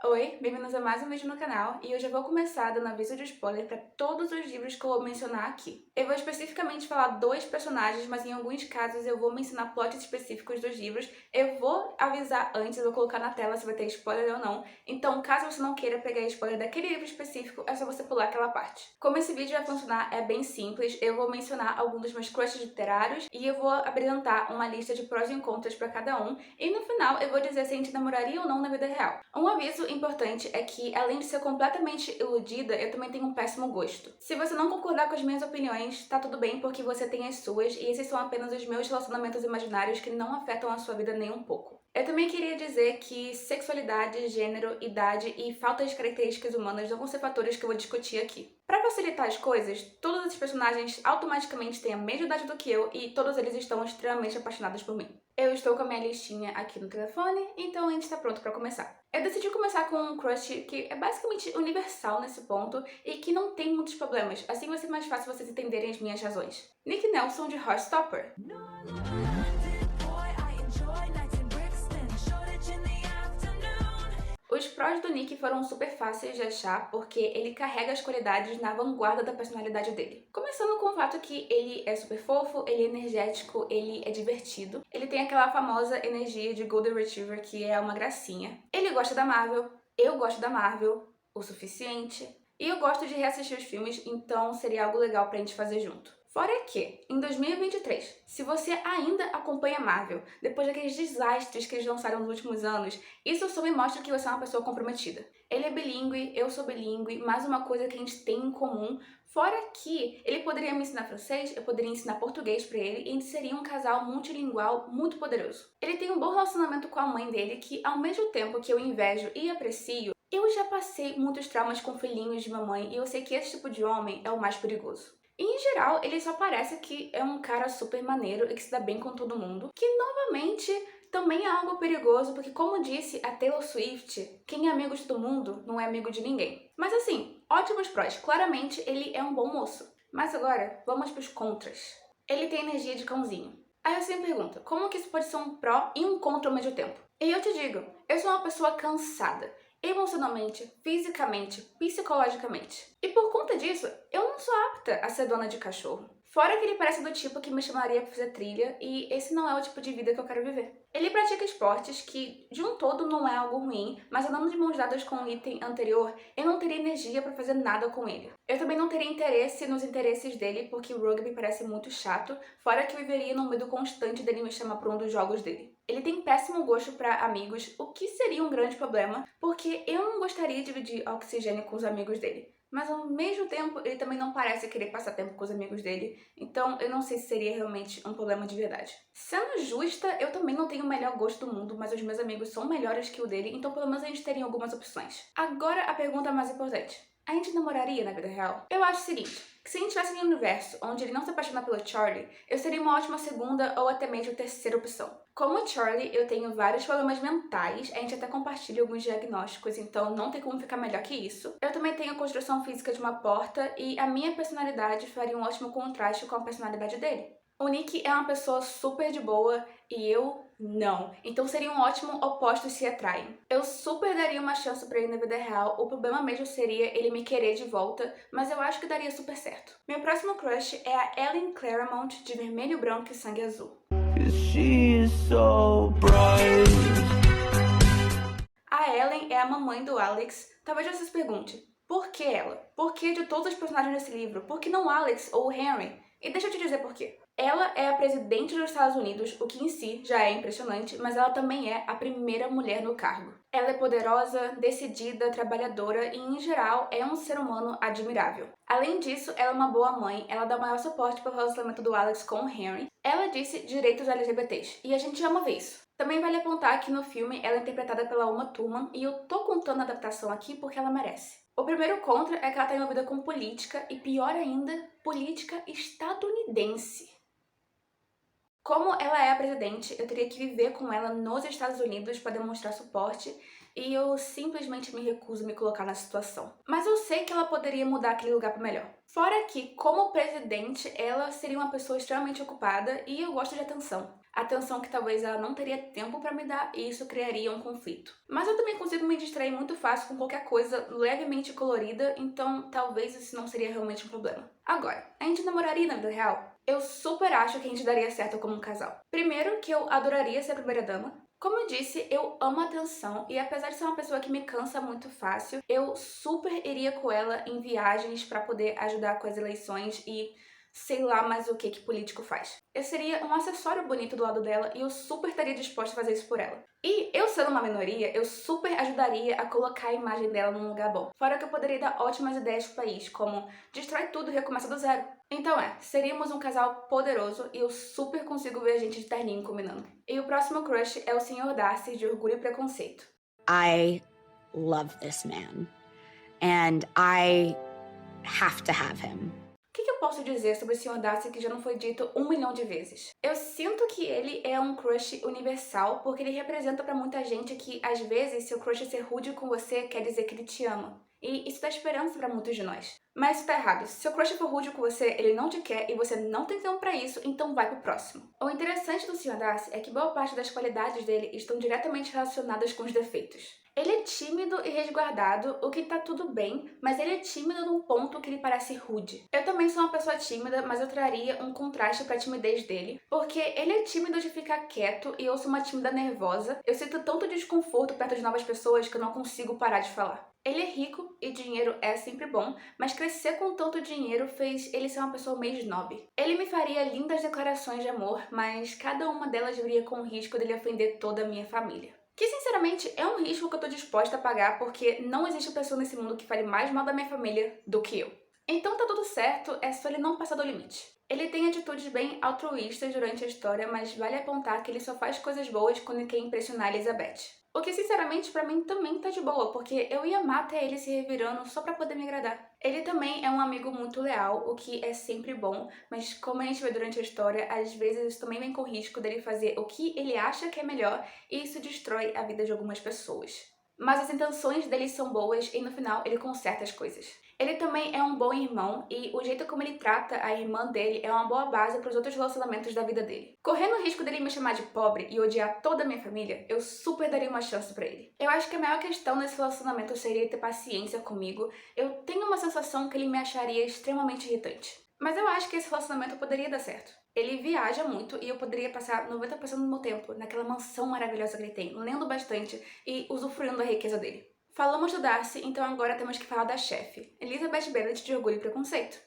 Oi, bem-vindos a mais um vídeo no canal e hoje eu vou começar dando aviso de spoiler para todos os livros que eu vou mencionar aqui. Eu vou especificamente falar dois personagens, mas em alguns casos eu vou mencionar plots específicos dos livros. Eu vou avisar antes, eu vou colocar na tela se vai ter spoiler ou não. Então, caso você não queira pegar spoiler daquele livro específico, é só você pular aquela parte. Como esse vídeo vai funcionar é bem simples, eu vou mencionar alguns dos meus crushes literários e eu vou apresentar uma lista de prós e contras para cada um. E no final eu vou dizer se a gente namoraria ou não na vida real. Um aviso importante é que, além de ser completamente iludida, eu também tenho um péssimo gosto. Se você não concordar com as minhas opiniões, tá tudo bem porque você tem as suas e esses são apenas os meus relacionamentos imaginários que não afetam a sua vida nem um pouco. Eu também queria dizer que sexualidade, gênero, idade e falta de características humanas não vão ser fatores que eu vou discutir aqui. Para facilitar as coisas, todos os personagens automaticamente têm a mesma idade do que eu e todos eles estão extremamente apaixonados por mim. Eu estou com a minha listinha aqui no telefone, então a gente está pronto para começar. Eu decidi começar com um crush que é basicamente universal nesse ponto e que não tem muitos problemas, assim vai ser mais fácil vocês entenderem as minhas razões. Nick Nelson de Heartstopper. Os prós do Nick foram super fáceis de achar porque ele carrega as qualidades na vanguarda da personalidade dele. Começando com o fato que ele é super fofo, ele é energético, ele é divertido. Ele tem aquela famosa energia de Golden Retriever que é uma gracinha. Ele gosta da Marvel, eu gosto da Marvel, o suficiente. E eu gosto de reassistir os filmes, então seria algo legal pra gente fazer junto. Fora que, em 2023, se você ainda acompanha a Marvel, depois daqueles desastres que eles lançaram nos últimos anos, isso só me mostra que você é uma pessoa comprometida. Ele é bilíngue, eu sou bilíngue, mais uma coisa que a gente tem em comum. Fora que ele poderia me ensinar francês, eu poderia ensinar português pra ele, e a gente seria um casal multilingual muito poderoso. Ele tem um bom relacionamento com a mãe dele que, ao mesmo tempo que eu invejo e aprecio, eu já passei muitos traumas com filhinhos de mamãe e eu sei que esse tipo de homem é o mais perigoso. E, em geral, ele só parece que é um cara super maneiro e que se dá bem com todo mundo, que, novamente, também é algo perigoso, porque, como disse a Taylor Swift, quem é amigo de todo mundo não é amigo de ninguém. Mas, assim, ótimos prós. Claramente, ele é um bom moço. Mas agora, vamos pros contras. Ele tem energia de cãozinho. Aí você me pergunta, como que isso pode ser um pró e um contra ao mesmo tempo? E eu te digo, eu sou uma pessoa cansada. Emocionalmente, fisicamente, psicologicamente. E por conta disso, eu não sou apta a ser dona de cachorro. Fora que ele parece do tipo que me chamaria pra fazer trilha, e esse não é o tipo de vida que eu quero viver. Ele pratica esportes que, de um todo, não é algo ruim, mas andando de mãos dadas com o item anterior, eu não teria energia pra fazer nada com ele. Eu também não teria interesse nos interesses dele, porque o rugby parece muito chato, fora que eu viveria no medo constante dele me chamar pra um dos jogos dele. Ele tem péssimo gosto pra amigos, o que seria um grande problema, porque eu não gostaria de dividir oxigênio com os amigos dele. Mas ao mesmo tempo, ele também não parece querer passar tempo com os amigos dele, então eu não sei se seria realmente um problema de verdade. Sendo justa, eu também não tenho o melhor gosto do mundo, mas os meus amigos são melhores que o dele, então pelo menos a gente teria algumas opções. Agora a pergunta mais importante. A gente namoraria na vida real? Eu acho o seguinte, que se a gente tivesse em um universo onde ele não se apaixona pelo Charlie, eu seria uma ótima segunda ou até mesmo terceira opção. Como o Charlie, eu tenho vários problemas mentais, a gente até compartilha alguns diagnósticos, então não tem como ficar melhor que isso. Eu também tenho a construção física de uma porta e a minha personalidade faria um ótimo contraste com a personalidade dele. O Nick é uma pessoa super de boa e eu não. Então seria um ótimo opostos se atraem. Eu super daria uma chance pra ele na vida real, o problema mesmo seria ele me querer de volta, mas eu acho que daria super certo. Meu próximo crush é a Ellen Claremont de Vermelho, Branco e Sangue Azul. A Ellen é a mamãe do Alex. Talvez você se pergunte, por que ela? Por que de todos os personagens desse livro? Por que não o Alex ou o Henry? E deixa eu te dizer por quê. Ela é a presidente dos Estados Unidos, o que em si já é impressionante, mas ela também é a primeira mulher no cargo. Ela é poderosa, decidida, trabalhadora e, em geral, é um ser humano admirável. Além disso, ela é uma boa mãe, ela dá o maior suporte para o relacionamento do Alex com o Henry. Ela disse direitos LGBTs, e a gente ama ver isso. Também vale apontar que no filme ela é interpretada pela Uma Thurman, e eu tô contando a adaptação aqui porque ela merece. O primeiro contra é que ela tá envolvida com política, e pior ainda, política estadunidense. Como ela é a presidente, eu teria que viver com ela nos Estados Unidos para demonstrar suporte e eu simplesmente me recuso a me colocar na situação. Mas eu sei que ela poderia mudar aquele lugar para melhor. Fora que, como presidente, ela seria uma pessoa extremamente ocupada e eu gosto de atenção. atenção que talvez ela não teria tempo pra me dar e isso criaria um conflito. Mas eu também consigo me distrair muito fácil com qualquer coisa levemente colorida, então talvez isso não seria realmente um problema. Agora, a gente namoraria na vida real? Eu super acho que a gente daria certo como um casal. Primeiro, que eu adoraria ser a primeira dama. Como eu disse, eu amo atenção e apesar de ser uma pessoa que me cansa muito fácil, eu super iria com ela em viagens pra poder ajudar com as eleições e sei lá mais o que político faz. Eu seria um acessório bonito do lado dela e eu super estaria disposta a fazer isso por ela. E eu sendo uma minoria, eu super ajudaria a colocar a imagem dela num lugar bom. Fora que eu poderia dar ótimas ideias pro país, como destrói tudo e recomeça do zero. Então seríamos um casal poderoso e eu super consigo ver a gente de terninho combinando. E o próximo crush é o Sr. Darcy de Orgulho e Preconceito. I love this man. And I have to have him. O que eu posso dizer sobre o Sr. Darcy que já não foi dito 1 milhão de vezes? Eu sinto que ele é um crush universal porque ele representa pra muita gente que, às vezes, seu crush ser rude com você quer dizer que ele te ama. E isso dá esperança pra muitos de nós. Mas isso tá errado. Se seu crush for rude com você, ele não te quer e você não tem tempo pra isso, então vai pro próximo. O interessante do Sr. Darcy é que boa parte das qualidades dele estão diretamente relacionadas com os defeitos. Ele é tímido e resguardado, o que tá tudo bem, mas ele é tímido num ponto que ele parece rude. Eu também sou uma pessoa tímida, mas eu traria um contraste pra timidez dele, porque ele é tímido de ficar quieto e eu sou uma tímida nervosa. Eu sinto tanto desconforto perto de novas pessoas que eu não consigo parar de falar. Ele é rico e dinheiro é sempre bom, mas crescer com tanto dinheiro fez ele ser uma pessoa meio snob. Ele me faria lindas declarações de amor, mas cada uma delas viria com o risco dele ofender toda a minha família. Que, sinceramente, é um risco que eu tô disposta a pagar porque não existe pessoa nesse mundo que fale mais mal da minha família do que eu. Então tá tudo certo, é só ele não passar do limite. Ele tem atitudes bem altruístas durante a história, mas vale apontar que ele só faz coisas boas quando ele quer impressionar a Elizabeth. O que, sinceramente, pra mim também tá de boa, porque eu ia amar ter ele se revirando só pra poder me agradar. Ele também é um amigo muito leal, o que é sempre bom, mas como a gente vê durante a história, às vezes isso também vem com o risco dele fazer o que ele acha que é melhor e isso destrói a vida de algumas pessoas. Mas as intenções dele são boas e no final ele conserta as coisas. Ele também é um bom irmão e o jeito como ele trata a irmã dele é uma boa base para os outros relacionamentos da vida dele. Correndo o risco dele me chamar de pobre e odiar toda a minha família, eu super daria uma chance pra ele. Eu acho que a maior questão nesse relacionamento seria ter paciência comigo. Eu tenho uma sensação que ele me acharia extremamente irritante. Mas eu acho que esse relacionamento poderia dar certo. Ele viaja muito e eu poderia passar 90% do meu tempo naquela mansão maravilhosa que ele tem, lendo bastante e usufruindo da riqueza dele. Falamos do Darcy, então agora temos que falar da chefe, Elizabeth Bennet de Orgulho e Preconceito.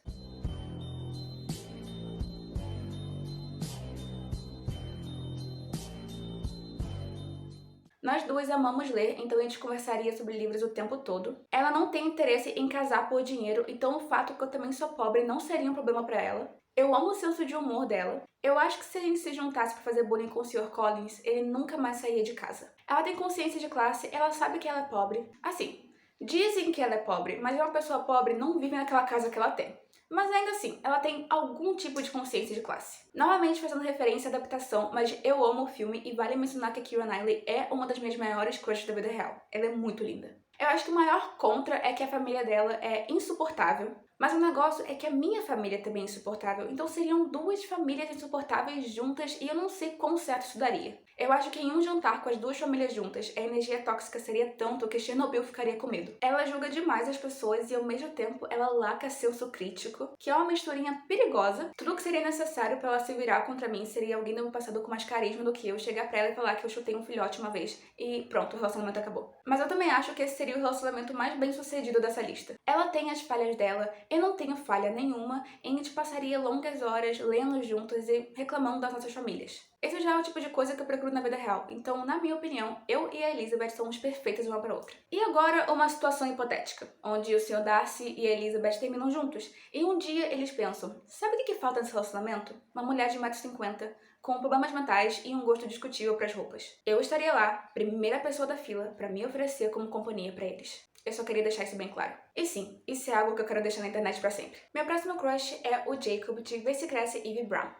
Nós duas amamos ler, então a gente conversaria sobre livros o tempo todo. Ela não tem interesse em casar por dinheiro, então o fato que eu também sou pobre não seria um problema pra ela. Eu amo o senso de humor dela. Eu acho que se a gente se juntasse pra fazer bullying com o Sr. Collins, ele nunca mais saía de casa. Ela tem consciência de classe, ela sabe que ela é pobre. Assim, dizem que ela é pobre, mas uma pessoa pobre não vive naquela casa que ela tem. Mas ainda assim, ela tem algum tipo de consciência de classe. Novamente fazendo referência à adaptação, mas eu amo o filme e vale mencionar que a Keira Knightley é uma das minhas maiores crushes da vida real. Ela é muito linda. Eu acho que o maior contra é que a família dela é insuportável. Mas o negócio é que a minha família também é insuportável, então seriam duas famílias insuportáveis juntas e eu não sei quão certo isso daria. Eu acho que em um jantar com as duas famílias juntas, a energia tóxica seria tanto que Chernobyl ficaria com medo. Ela julga demais as pessoas e ao mesmo tempo ela laca senso crítico, que é uma misturinha perigosa. Tudo que seria necessário pra ela se virar contra mim seria alguém do meu passado com mais carisma do que eu, chegar pra ela e falar que eu chutei um filhote uma vez e pronto, o relacionamento acabou. Mas eu também acho que esse seria o relacionamento mais bem sucedido dessa lista. Ela tem as falhas dela, eu não tenho falha nenhuma, e a gente passaria longas horas lendo juntas e reclamando das nossas famílias. Esse já é o tipo de coisa que eu procuro na vida real, então, na minha opinião, eu e a Elizabeth somos perfeitas uma para outra. E agora, uma situação hipotética, onde o Sr. Darcy e a Elizabeth terminam juntos, e um dia eles pensam, sabe o que falta nesse relacionamento? Uma mulher de 1,50 m, com problemas mentais e um gosto discutível para as roupas. Eu estaria lá, primeira pessoa da fila, para me oferecer como companhia para eles. Eu só queria deixar isso bem claro. E sim, isso é algo que eu quero deixar na internet pra sempre. Meu próximo crush é o Jacob de Vê Se Cresce Ivy Brown.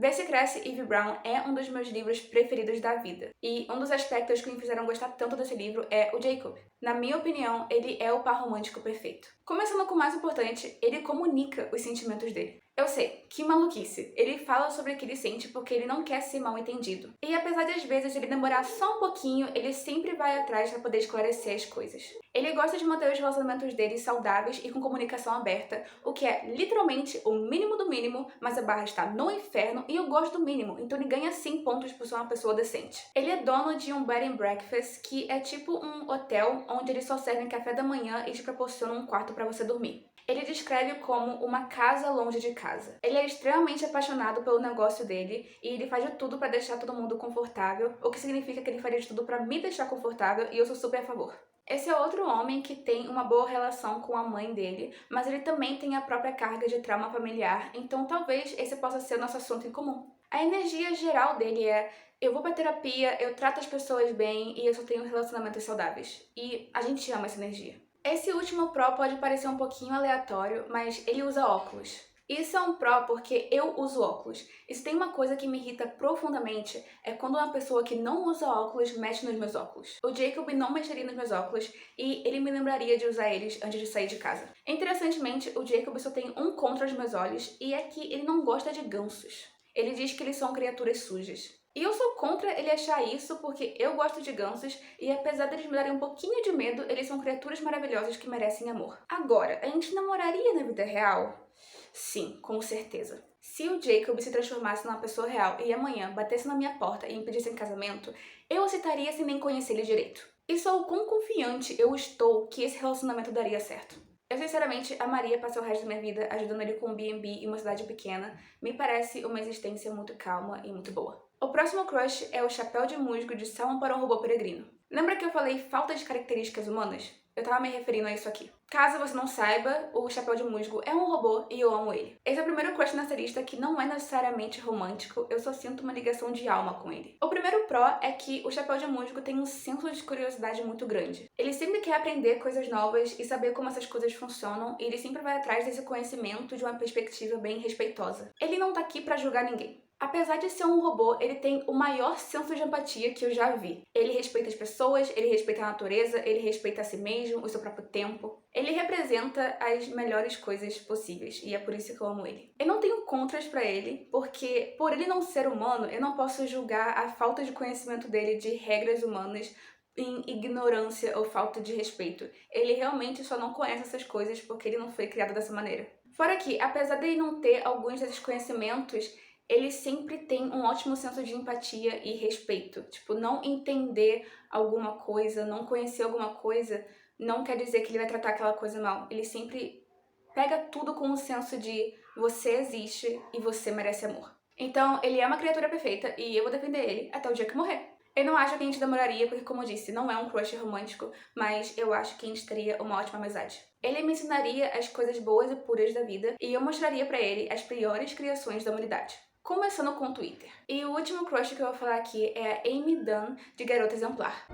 Vê Se Cresce, Ivy Brown é um dos meus livros preferidos da vida. E um dos aspectos que me fizeram gostar tanto desse livro é o Jacob. Na minha opinião, ele é o par romântico perfeito. Começando com o mais importante, ele comunica os sentimentos dele. Eu sei, que maluquice. Ele fala sobre o que ele sente porque ele não quer ser mal entendido. E apesar de às vezes ele demorar só um pouquinho, ele sempre vai atrás para poder esclarecer as coisas. Ele gosta de manter os relacionamentos dele saudáveis e com comunicação aberta, o que é literalmente o mínimo do mínimo, mas a barra está no inferno e eu gosto do mínimo, então ele ganha 100 pontos por ser uma pessoa decente. Ele é dono de um bed and breakfast, que é tipo um hotel onde eles só servem café da manhã e te proporcionam um quarto para você dormir. Ele descreve como uma casa longe de casa. Ele é extremamente apaixonado pelo negócio dele e ele faz de tudo para deixar todo mundo confortável, o que significa que ele faria de tudo para me deixar confortável e eu sou super a favor. Esse é outro homem que tem uma boa relação com a mãe dele, mas ele também tem a própria carga de trauma familiar, então talvez esse possa ser o nosso assunto em comum. A energia geral dele é: eu vou pra terapia, eu trato as pessoas bem e eu só tenho relacionamentos saudáveis. E a gente ama essa energia. Esse último pró pode parecer um pouquinho aleatório, mas ele usa óculos. Isso é um pró porque eu uso óculos. E se tem uma coisa que me irrita profundamente, é quando uma pessoa que não usa óculos mexe nos meus óculos. O Jacob não mexeria nos meus óculos e ele me lembraria de usar eles antes de sair de casa. Interessantemente, o Jacob só tem um contra os meus olhos e é que ele não gosta de gansos. Ele diz que eles são criaturas sujas. E eu sou contra ele achar isso porque eu gosto de gansos e apesar deles me darem um pouquinho de medo, eles são criaturas maravilhosas que merecem amor. Agora, a gente namoraria na vida real? Sim, com certeza. Se o Jacob se transformasse numa pessoa real e amanhã batesse na minha porta e me pedisse em casamento, eu aceitaria sem nem conhecer ele direito. Isso é o quão confiante eu estou que esse relacionamento daria certo. Eu sinceramente amaria passar o resto da minha vida ajudando ele com um B&B em uma cidade pequena. Me parece uma existência muito calma e muito boa. O próximo crush é o chapéu de musgo de Salma para um Robô Peregrino. Lembra que eu falei falta de características humanas? Eu tava me referindo a isso aqui. Caso você não saiba, o Chapéu de Musgo é um robô e eu amo ele. Esse é o primeiro crush nessa lista que não é necessariamente romântico, eu só sinto uma ligação de alma com ele. O primeiro pró é que o Chapéu de Musgo tem um senso de curiosidade muito grande. Ele sempre quer aprender coisas novas e saber como essas coisas funcionam, e ele sempre vai atrás desse conhecimento de uma perspectiva bem respeitosa. Ele não tá aqui pra julgar ninguém. Apesar de ser um robô, ele tem o maior senso de empatia que eu já vi. Ele respeita as pessoas, ele respeita a natureza, ele respeita a si mesmo, o seu próprio tempo. Ele representa as melhores coisas possíveis e é por isso que eu amo ele. Eu não tenho contras pra ele, porque por ele não ser humano, eu não posso julgar a falta de conhecimento dele de regras humanas em ignorância ou falta de respeito. Ele realmente só não conhece essas coisas porque ele não foi criado dessa maneira. Fora que, apesar dele não ter alguns desses conhecimentos, ele sempre tem um ótimo senso de empatia e respeito. Tipo, não entender alguma coisa, não conhecer alguma coisa, não quer dizer que ele vai tratar aquela coisa mal. Ele sempre pega tudo com um senso de você existe e você merece amor. Então, ele é uma criatura perfeita e eu vou defender ele até o dia que morrer. Eu não acho que a gente namoraria porque, como eu disse, não é um crush romântico, mas eu acho que a gente teria uma ótima amizade. Ele me ensinaria as coisas boas e puras da vida e eu mostraria pra ele as piores criações da humanidade. Começando com o Twitter. E o último crush que eu vou falar aqui é a Amy Dunn, de Garota Exemplar.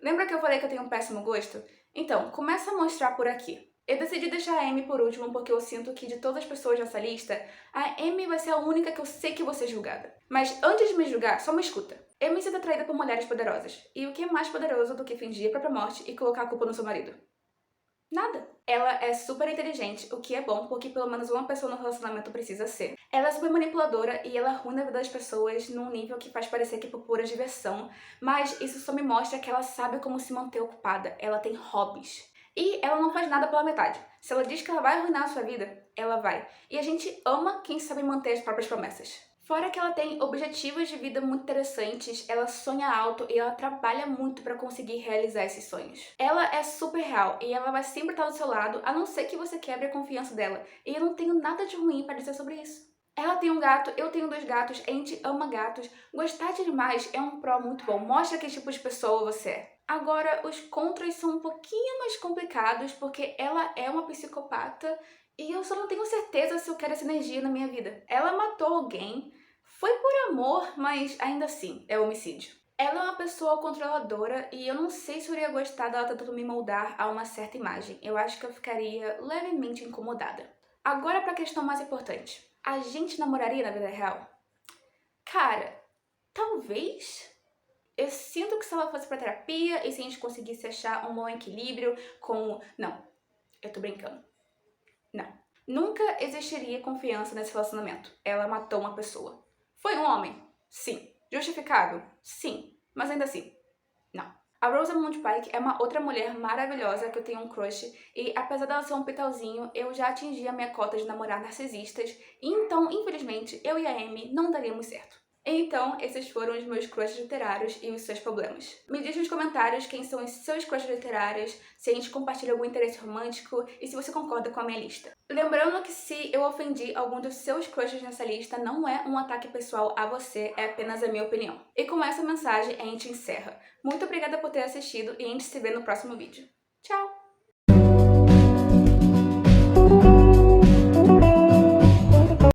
Lembra que eu falei que eu tenho um péssimo gosto? Então, começa a mostrar por aqui. Eu decidi deixar a Amy por último porque eu sinto que de todas as pessoas nessa lista, a Amy vai ser a única que eu sei que vou ser julgada. Mas antes de me julgar, só me escuta. Eu me sinto atraída por mulheres poderosas. E o que é mais poderoso do que fingir a própria morte e colocar a culpa no seu marido? Nada. Ela é super inteligente, o que é bom porque pelo menos uma pessoa no relacionamento precisa ser. Ela é super manipuladora e ela arruina a vida das pessoas num nível que faz parecer que é por pura diversão, mas isso só me mostra que ela sabe como se manter ocupada, ela tem hobbies. E ela não faz nada pela metade. Se ela diz que ela vai arruinar a sua vida, ela vai. E a gente ama quem sabe manter as próprias promessas. Fora que ela tem objetivos de vida muito interessantes, ela sonha alto e ela trabalha muito pra conseguir realizar esses sonhos. Ela é super real e ela vai sempre estar do seu lado, a não ser que você quebre a confiança dela. E eu não tenho nada de ruim pra dizer sobre isso. Ela tem um gato, eu tenho 2 gatos, a gente ama gatos. Gostar de animais é um pró muito bom, mostra que tipo de pessoa você é. Agora, os contras são um pouquinho mais complicados porque ela é uma psicopata e eu só não tenho certeza se eu quero essa energia na minha vida. Ela matou alguém, foi por amor, mas ainda assim, é homicídio. Ela é uma pessoa controladora e eu não sei se eu iria gostar dela tentando me moldar a uma certa imagem. Eu acho que eu ficaria levemente incomodada. Agora pra questão mais importante. A gente namoraria na vida real? Cara, talvez. Eu sinto que se ela fosse pra terapia e se a gente conseguisse achar um bom equilíbrio com... Não, eu tô brincando. Não. Nunca existiria confiança nesse relacionamento. Ela matou uma pessoa. Foi um homem? Sim. Justificável? Sim. Mas ainda assim, não. A Rosamund Pike é uma outra mulher maravilhosa que eu tenho um crush e apesar dela ser um pitalzinho, eu já atingi a minha cota de namorar narcisistas e então, infelizmente, eu e a Amy não daríamos certo. Então, esses foram os meus crushes literários e os seus problemas. Me diz nos comentários quem são os seus crushes literários, se a gente compartilha algum interesse romântico e se você concorda com a minha lista. Lembrando que se eu ofendi algum dos seus crushes nessa lista, não é um ataque pessoal a você, é apenas a minha opinião. E com essa mensagem a gente encerra. Muito obrigada por ter assistido e a gente se vê no próximo vídeo. Tchau!